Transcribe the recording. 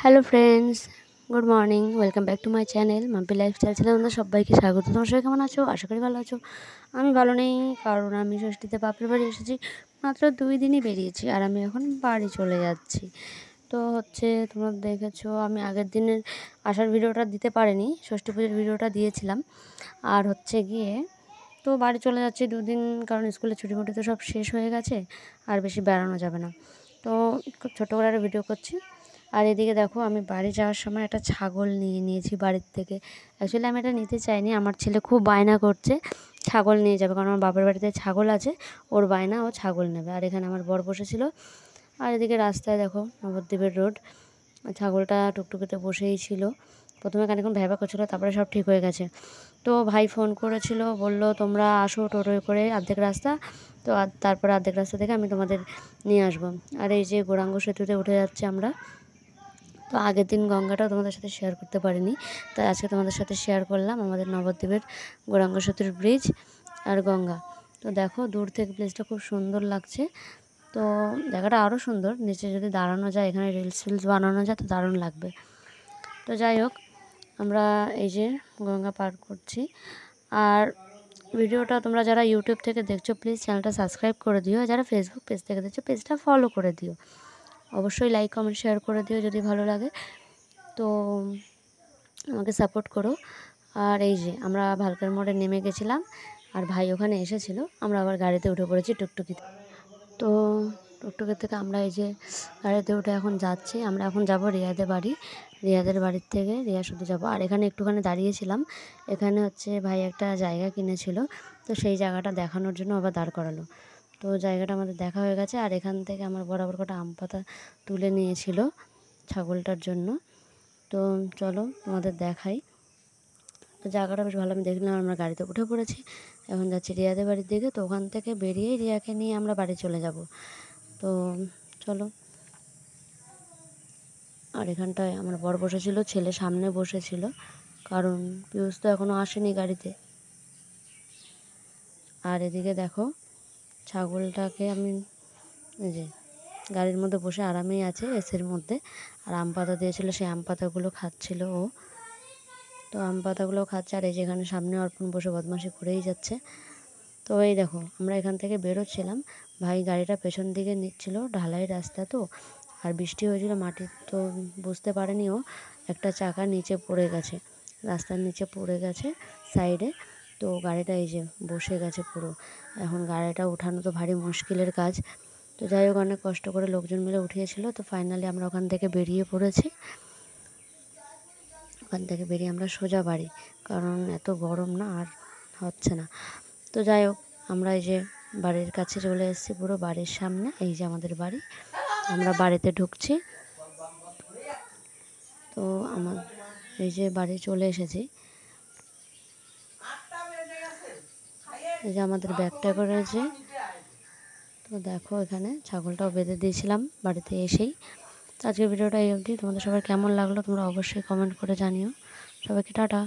Hello friends, good morning. Welcome back to my channel Mampi lifestyle channel. তোমাদের সবাইকে স্বাগত। তোমার সবাই কেমন আছো? আশা করি ভালো আছো। আমি ভালো নেই, কারণ আমি ষষ্ঠীতে বাপের বাড়ি এসেছি। মাত্র 2 দিনই বেরিয়েছি আর আমি এখন বাড়ি চলে যাচ্ছি। তো তোমরা দেখেছো আমি আগের দিনের আসার ভিডিওটা দিতে পারিনি, ষষ্ঠী পুজোর ভিডিওটা দিয়েছিলাম। আর গিয়ে তো বাড়ি চলে যাচ্ছি 2 দিন, কারণ স্কুলের ছুটি তো সব শেষ হয়ে গেছে, আর বেশি বেড়ানো যাবে না। তো খুব ছোটো করে একটা ভিডিও করছি। আর এদিকে দেখো, আমি বাড়ি যাওয়ার সময় একটা ছাগল নিয়ে নিয়েছি বাড়ির থেকে। অ্যাকচুয়ালি আমি এটা নিতে চাইনি, আমার ছেলে খুব বায়না করছে ছাগল নিয়ে যাবে, কারণ আমার বাপের বাড়িতে ছাগল আছে, ওর বায়না ও ছাগল নেবে। আর এখানে আমার বর বসেছিল। আর এদিকে রাস্তায় দেখো নবদ্বীপের রোড, ছাগলটা টুকটুকিতে বসেই ছিল। প্রথমে খানিকক্ষণ ভ্যাবা করছিলো, তারপরে সব ঠিক হয়ে গেছে। তো ভাই ফোন করেছিল, বলল তোমরা আসো টোটোয় করে অর্ধেক রাস্তা, তো তারপরে অর্ধেক রাস্তা থেকে আমি তোমাদের নিয়ে আসবো। আর এই যে গৌরাঙ্গ সেতুতে উঠে যাচ্ছে আমরা। তো আগের দিন গঙ্গাটাও তোমাদের সাথে শেয়ার করতে পারিনি, তাই আজকে তোমাদের সাথে শেয়ার করলাম আমাদের নবদ্বীপের গৌরাঙ্গ সেতুর ব্রিজ আর গঙ্গা। তো দেখো দূর থেকে প্লেসটা খুব সুন্দর লাগছে। তো জায়গাটা আরও সুন্দর, নিচে যদি দাঁড়ানো যায়, এখানে রিলস বানানো যায় তো দারুণ লাগবে। তো যাই হোক, আমরা এই যে গঙ্গা পার করছি। আর ভিডিওটা তোমরা যারা ইউটিউব থেকে দেখছো প্লিজ চ্যানেলটা সাবস্ক্রাইব করে দিও, যারা ফেসবুক পেজ থেকে দেখছো পেজটা ফলো করে দিও। অবশ্যই লাইক কমেন্ট শেয়ার করে দিও যদি ভালো লাগে, তো আমাকে সাপোর্ট করো। আর এই যে আমরা ভালকার মোড়ে নেমে গেছিলাম, আর ভাই ওখানে এসেছিল, আমরা আবার গাড়িতে উঠে পড়েছি টুকটুকিতে। তো টুকটুকি থেকে আমরা এই যে গাড়িতে উঠে এখন যাচ্ছি। আমরা এখন যাব রিয়াদের বাড়ি। রিয়াদের বাড়ির থেকে রিয়া শুধু যাব। আর এখানে একটুখানি দাঁড়িয়েছিলাম, এখানে ভাই একটা জায়গা কিনেছিল, তো সেই জায়গাটা দেখানোর জন্য আবার দাঁড় করালো। তো জায়গাটা আমাদের দেখা হয়ে গেছে। আর এখান থেকে আমার বরাবর কটা আম পাতা তুলে নিয়েছিল ছাগলটার জন্য। তো চলো তোমাদের দেখাই। তো জায়গাটা বেশ ভালো, আমি দেখলাম। আমরা গাড়িতে উঠে পড়েছি, এখন যাচ্ছি রিয়াদের বাড়ির দিকে। তো ওখান থেকে বেরিয়েই রিয়াকে নিয়ে আমরা বাড়ি চলে যাব। তো চলো। আর এখানটায় আমার বর বসেছিল, ছেলে সামনে বসেছিল, কারণ পিউষ তো এখনও আসেনি গাড়িতে। আর এদিকে দেখো ছাগলটাকে আমি এই যে গাড়ির মধ্যে বসে আরামেই আছে এসির মধ্যে। আর আম পাতা দিয়েছিল, সেই আম পাতাগুলো খাচ্ছিল ও। তো আম পাতাগুলোও খাচ্ছে। আর এই যেখানে সামনে অর্পণ বসে বদমাশি করেই যাচ্ছে। তো এই দেখো আমরা এখান থেকে বেরোচ্ছিলাম, ভাই গাড়িটা পেছন দিকে নিচ্ছিল, ঢালাই রাস্তা তো, আর বৃষ্টি হয়েছিল, মাটি তো বুঝতে পারেনি ও, একটা চাকা নিচে পড়ে গেছে, রাস্তার নিচে পড়ে গেছে সাইডে। তো গাড়িটা এই যে বসে গেছে পুরো। এখন গাড়িটা উঠানো তো ভারী মুশকিলের কাজ। তো যাই হোক, অনেক কষ্ট করে লোকজন মিলে উঠিয়েছিল। তো ফাইনালি আমরা ওখান থেকে বেরিয়ে পড়েছি। ওখান থেকে বেরিয়ে আমরা সোজা বাড়ি, কারণ এত গরম না আর হচ্ছে না। তো যাই হোক, আমরা এই যে বাড়ির কাছে চলে এসেছি, পুরো বাড়ির সামনে এই যে আমাদের বাড়ি। আমরা বাড়িতে ঢুকছি। তো আমার এই যে বাড়ি চলে এসেছি, এই যে আমাদের ব্যাগটা করেছে। তো দেখো এখানে ছাগলটাও বেঁধে দিয়েছিলাম বাড়িতে এসেই। তো আজকের ভিডিওটা এই অবধি। তোমাদের সবার কেমন লাগলো তোমরা অবশ্যই কমেন্ট করে জানিও। সবাইকে টাটা।